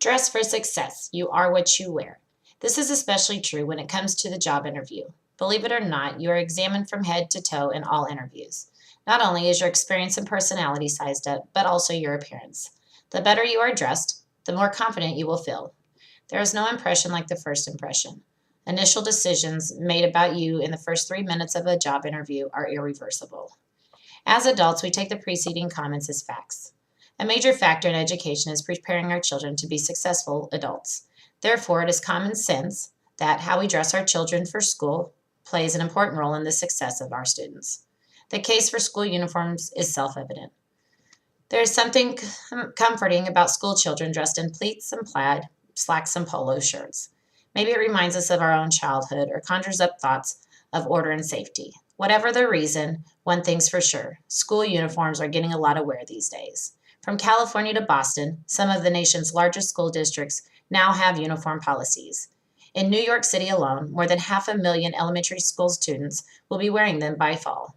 Dress for success. You are what you wear. This is especially true when it comes to the job interview. Believe it or not, you are examined from head to toe in all interviews. Not only is your experience and personality sized up, but also your appearance. The better you are dressed, the more confident you will feel. There is no impression like the first impression. Initial decisions made about you in the first 3 minutes of a job interview are irreversible. As adults, we take the preceding comments as facts. A major factor in education is preparing our children to be successful adults. Therefore, it is common sense that how we dress our children for school plays an important role in the success of our students. The case for school uniforms is self-evident. There is something comforting about school children dressed in pleats and plaid, slacks and polo shirts. Maybe it reminds us of our own childhood or conjures up thoughts of order and safety. Whatever the reason, one thing's for sure, school uniforms are getting a lot of wear these days. From California to Boston, some of the nation's largest school districts now have uniform policies. In New York City alone, more than 500,000 elementary school students will be wearing them by fall.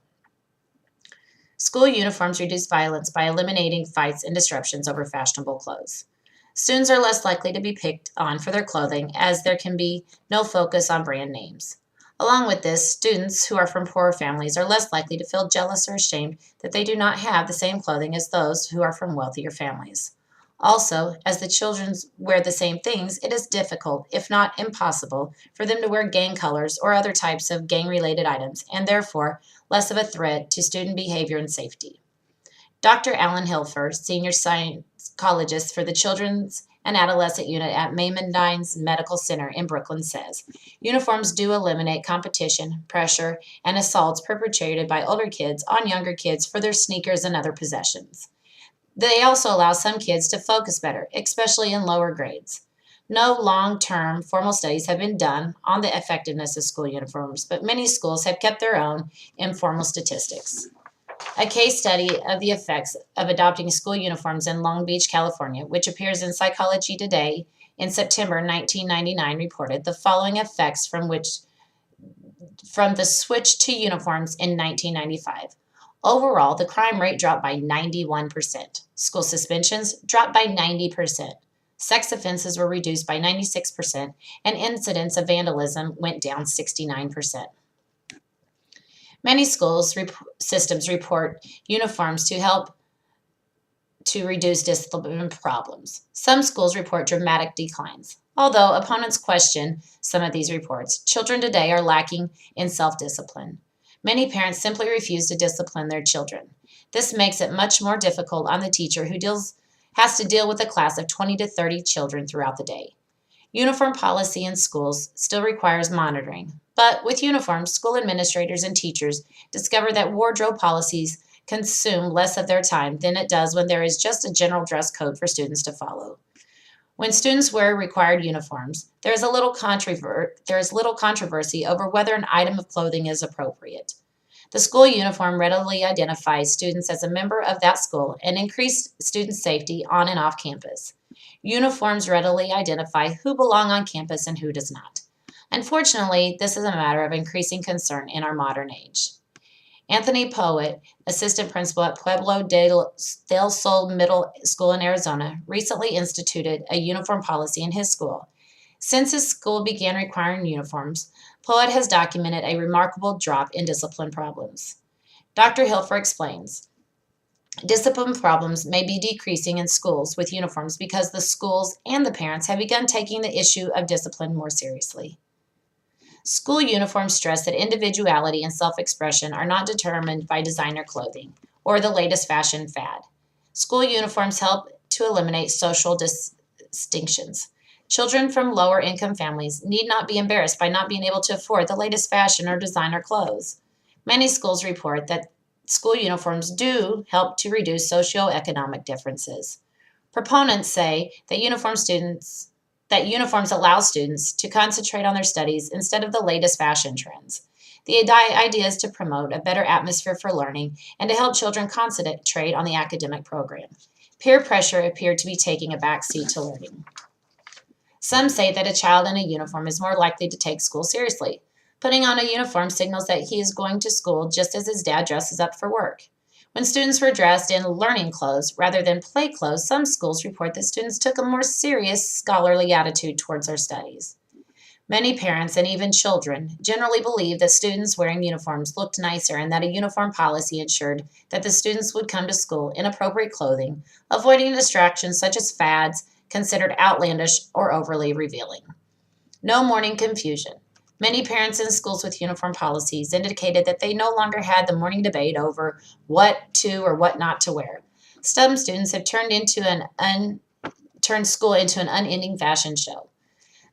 School uniforms reduce violence by eliminating fights and disruptions over fashionable clothes. Students are less likely to be picked on for their clothing as there can be no focus on brand names. Along with this, students who are from poorer families are less likely to feel jealous or ashamed that they do not have the same clothing as those who are from wealthier families. Also, as the children wear the same things, it is difficult, if not impossible, for them to wear gang colors or other types of gang-related items, and therefore less of a threat to student behavior and safety. Dr. Alan Hilfer, senior psychologist for the Children's and Adolescent Unit at Maimonides Medical Center in Brooklyn, says, uniforms do eliminate competition, pressure, and assaults perpetrated by older kids on younger kids for their sneakers and other possessions. They also allow some kids to focus better, especially in lower grades. No long-term formal studies have been done on the effectiveness of school uniforms, but many schools have kept their own informal statistics. A case study of the effects of adopting school uniforms in Long Beach, California, which appears in Psychology Today in September 1999, reported the following effects from the switch to uniforms in 1995. Overall, the crime rate dropped by 91%. School suspensions dropped by 90%. Sex offenses were reduced by 96%, and incidents of vandalism went down 69%. Many schools systems report uniforms to help to reduce discipline problems. Some schools report dramatic declines. Although opponents question some of these reports, children today are lacking in self-discipline. Many parents simply refuse to discipline their children. This makes it much more difficult on the teacher who has to deal with a class of 20 to 30 children throughout the day. Uniform policy in schools still requires monitoring, but with uniforms, school administrators and teachers discover that wardrobe policies consume less of their time than it does when there is just a general dress code for students to follow. When students wear required uniforms, there is little controversy over whether an item of clothing is appropriate. The school uniform readily identifies students as a member of that school and increases student safety on and off campus. Uniforms readily identify who belong on campus and who does not. Unfortunately, this is a matter of increasing concern in our modern age. Anthony Poet, assistant principal at Pueblo del Sol Middle School in Arizona, recently instituted a uniform policy in his school. Since his school began requiring uniforms, Poet has documented a remarkable drop in discipline problems. Dr. Hilfer explains, discipline problems may be decreasing in schools with uniforms because the schools and the parents have begun taking the issue of discipline more seriously. School uniforms stress that individuality and self-expression are not determined by designer clothing or the latest fashion fad. School uniforms help to eliminate social distinctions. Children from lower income families need not be embarrassed by not being able to afford the latest fashion or designer clothes. Many schools report that school uniforms do help to reduce socioeconomic differences. Proponents say that uniforms allow students to concentrate on their studies instead of the latest fashion trends. The idea is to promote a better atmosphere for learning and to help children concentrate on the academic program. Peer pressure appeared to be taking a backseat to learning. Some say that a child in a uniform is more likely to take school seriously. Putting on a uniform signals that he is going to school just as his dad dresses up for work. When students were dressed in learning clothes rather than play clothes, some schools report that students took a more serious scholarly attitude towards their studies. Many parents and even children generally believe that students wearing uniforms looked nicer and that a uniform policy ensured that the students would come to school in appropriate clothing, avoiding distractions such as fads considered outlandish or overly revealing. No morning confusion. Many parents in schools with uniform policies indicated that they no longer had the morning debate over what to or what not to wear. Some students have turned school into an unending fashion show.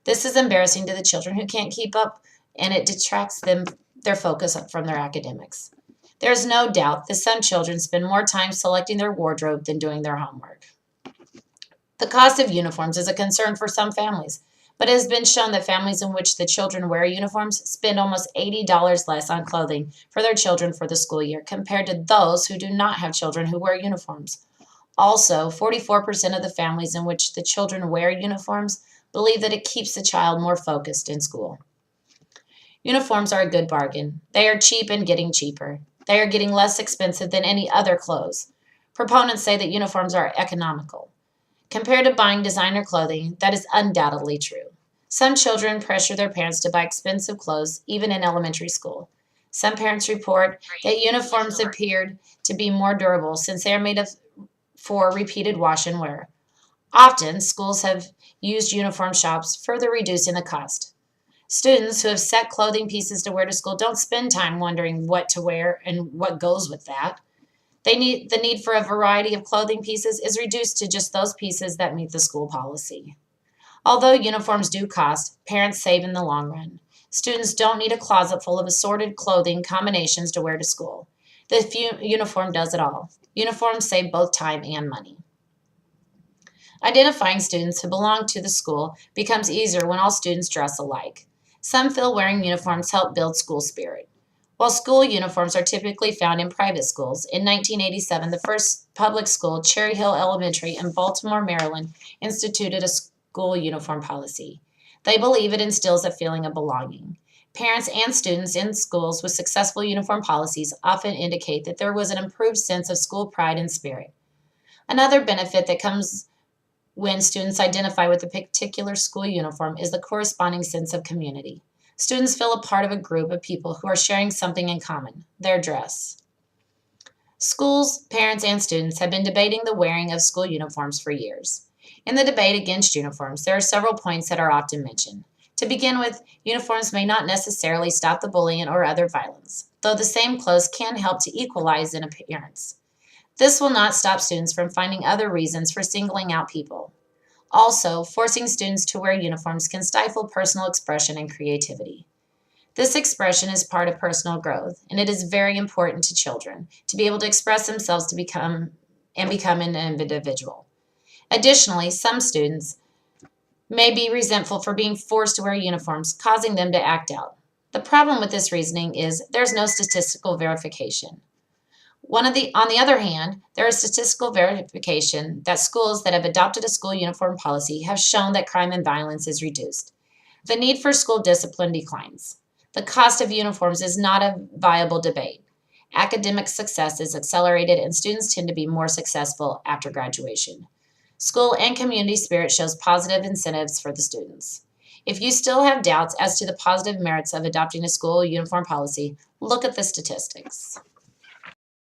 This is embarrassing to the children who can't keep up, and it detracts their focus from their academics. There is no doubt that some children spend more time selecting their wardrobe than doing their homework. The cost of uniforms is a concern for some families, but it has been shown that families in which the children wear uniforms spend almost $80 less on clothing for their children for the school year compared to those who do not have children who wear uniforms. Also, 44% of the families in which the children wear uniforms believe that it keeps the child more focused in school. Uniforms are a good bargain. They are cheap and getting cheaper. They are getting less expensive than any other clothes. Proponents say that uniforms are economical. Compared to buying designer clothing, that is undoubtedly true. Some children pressure their parents to buy expensive clothes, even in elementary school. Some parents report that uniforms appeared to be more durable since they are made for repeated wash and wear. Often, schools have used uniform shops, further reducing the cost. Students who have set clothing pieces to wear to school don't spend time wondering what to wear and what goes with that. The need for a variety of clothing pieces is reduced to just those pieces that meet the school policy. Although uniforms do cost, parents save in the long run. Students don't need a closet full of assorted clothing combinations to wear to school. The uniform does it all. Uniforms save both time and money. Identifying students who belong to the school becomes easier when all students dress alike. Some feel wearing uniforms help build school spirit. While school uniforms are typically found in private schools, in 1987, the first public school, Cherry Hill Elementary in Baltimore, Maryland, instituted a school uniform policy. They believe it instills a feeling of belonging. Parents and students in schools with successful uniform policies often indicate that there was an improved sense of school pride and spirit. Another benefit that comes when students identify with a particular school uniform is the corresponding sense of community. Students feel a part of a group of people who are sharing something in common, their dress. Schools, parents, and students have been debating the wearing of school uniforms for years. In the debate against uniforms, there are several points that are often mentioned. To begin with, uniforms may not necessarily stop the bullying or other violence, though the same clothes can help to equalize in appearance. This will not stop students from finding other reasons for singling out people. Also, forcing students to wear uniforms can stifle personal expression and creativity. This expression is part of personal growth, and it is very important to children to be able to express themselves to become an individual. Additionally, some students may be resentful for being forced to wear uniforms, causing them to act out. The problem with this reasoning is there's no statistical verification. On the other hand, there is statistical verification that schools that have adopted a school uniform policy have shown that crime and violence is reduced. The need for school discipline declines. The cost of uniforms is not a viable debate. Academic success is accelerated and students tend to be more successful after graduation. School and community spirit shows positive incentives for the students. If you still have doubts as to the positive merits of adopting a school uniform policy, look at the statistics.